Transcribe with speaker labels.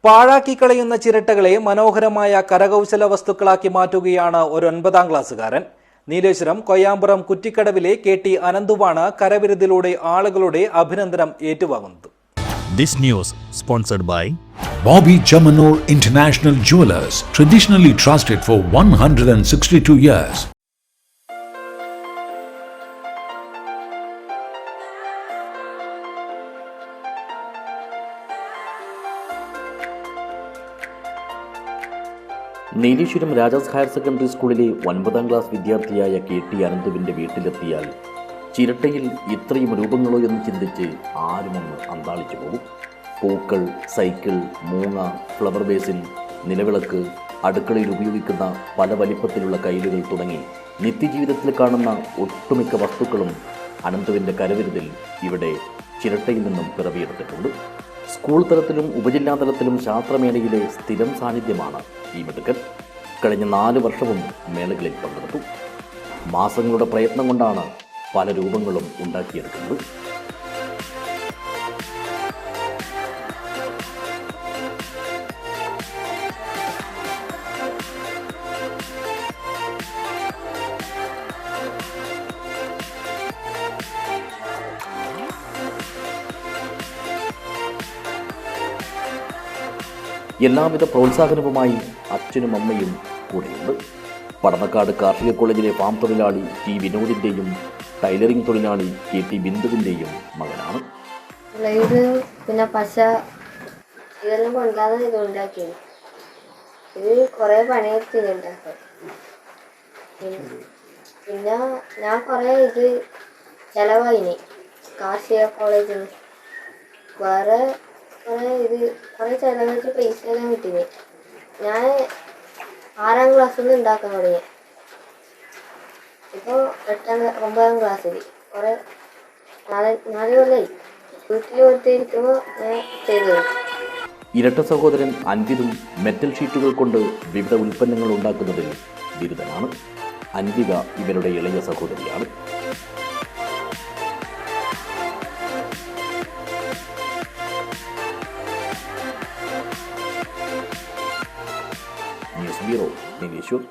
Speaker 1: പാഴാക്കി കളയുന്ന ചിരട്ടകളെ മനോഹരമായ കരകൗശല വസ്തുക്കളാക്കി മാറ്റുകയാണ് ഒരു 9ാം ക്ലാസ്സുകാരൻ. നീലേശ്വരം കൊയ്യാമ്പുറം കുറ്റിക്കടവിലെ KT അനന്തുവാണ് കരവിരുതിലൂടെ ആളുകളുടെ അഭിനന്ദനം ഏറ്റുവാങ്ങുന്നത്.
Speaker 2: This news sponsored by
Speaker 3: Bobby Chamanur International Jewelers, traditionally trusted for 162 years.
Speaker 4: Nileshwaram Rajas higher secondary സ്കൂളിലെ 9ാം ക്ലാസ് വിദ്യാർത്ഥിയായ KT അനന്തുവിൻ്റെ വീട്ടിലെത്തിയാൽ ചിരട്ടയിൽ ഇത്രയും രൂപങ്ങളോ എന്ന് ചിന്തിച്ച് ആരുമൊന്ന് അന്താളിച്ചു പോകും. പൂക്കൾ, സൈക്കിൾ, മൂങ്ങ, ഫ്ലവർ ബേസിൻ, നിലവിളക്ക്, അടുക്കളയിൽ ഉപയോഗിക്കുന്ന പല വലിപ്പത്തിലുള്ള കൈലുകൾ തുടങ്ങി നിത്യജീവിതത്തിൽ കാണുന്ന ഒട്ടുമിക്ക വസ്തുക്കളും അനന്തുവിൻ്റെ കരവിരുതിൽ ഇവിടെ ചിരട്ടയിൽ നിന്നും പിറവിയെടുത്തിട്ടുണ്ട്. സ്കൂൾ തലത്തിലും ഉപജില്ലാ തലത്തിലും ശാസ്ത്രമേളയിലെ സ്ഥിരം സാന്നിധ്യമാണ് ഈ മിടുക്കൻ. കഴിഞ്ഞ 4 വർഷവും മേളകളിൽ പങ്കെടുത്തു. മാസങ്ങളുടെ പ്രയത്നം കൊണ്ടാണ് പല രൂപങ്ങളും ഉണ്ടാക്കിയെടുക്കുന്നത്. എല്ലാവിധ പ്രോത്സാഹനവുമായി അച്ഛനും അമ്മയും കൂടെയുണ്ട്. പടന്നക്കാട് കാർഷിക കോളേജിലെ ഫാം തൊഴിലാളി T വിനോദിൻ്റെയും ടൈലറിംഗ് തൊഴിലാളി KT ബിന്ദുവിൻ്റെയും മകനാണ്.
Speaker 5: പിന്നെ പശ ഇതെല്ലാം കൊണ്ടാണ് ഇത് ഉണ്ടാക്കിയത്. ഇത് കുറേ പണിയെടുത്തിട്ടുണ്ടാക്കും. പിന്നെ ഞാൻ കുറേ ഇത് ചിലവായിന് കാർഷിക കോളേജിൽ വേറെ കുറേ ചിലവഴിച്ച് പൈസ എല്ലാം കിട്ടിയത്. ഞാൻ 6ാം ക്ലാസ്സിൽ നിന്ന് ഉണ്ടാക്കാൻ തുടങ്ങി. ഇപ്പോൾ 9ാം ക്ലാസ്സിൽ കുറേ 4 കൊല്ലമായി വീട്ടിൽ കൊടുത്തിരിക്കുമ്പോൾ ഞാൻ ചെയ്തത്.
Speaker 4: ഇരട്ട സഹോദരൻ അൻവിതും മെറ്റൽ ഷീറ്റുകൾ കൊണ്ട് വിവിധ ഉൽപ്പന്നങ്ങൾ ഉണ്ടാക്കുന്നതിൽ ബിരുദനാണ്. അൻവിക ഇവരുടെ ഇളയ സഹോദരിയാണ്. News bureau, Nileshwaram.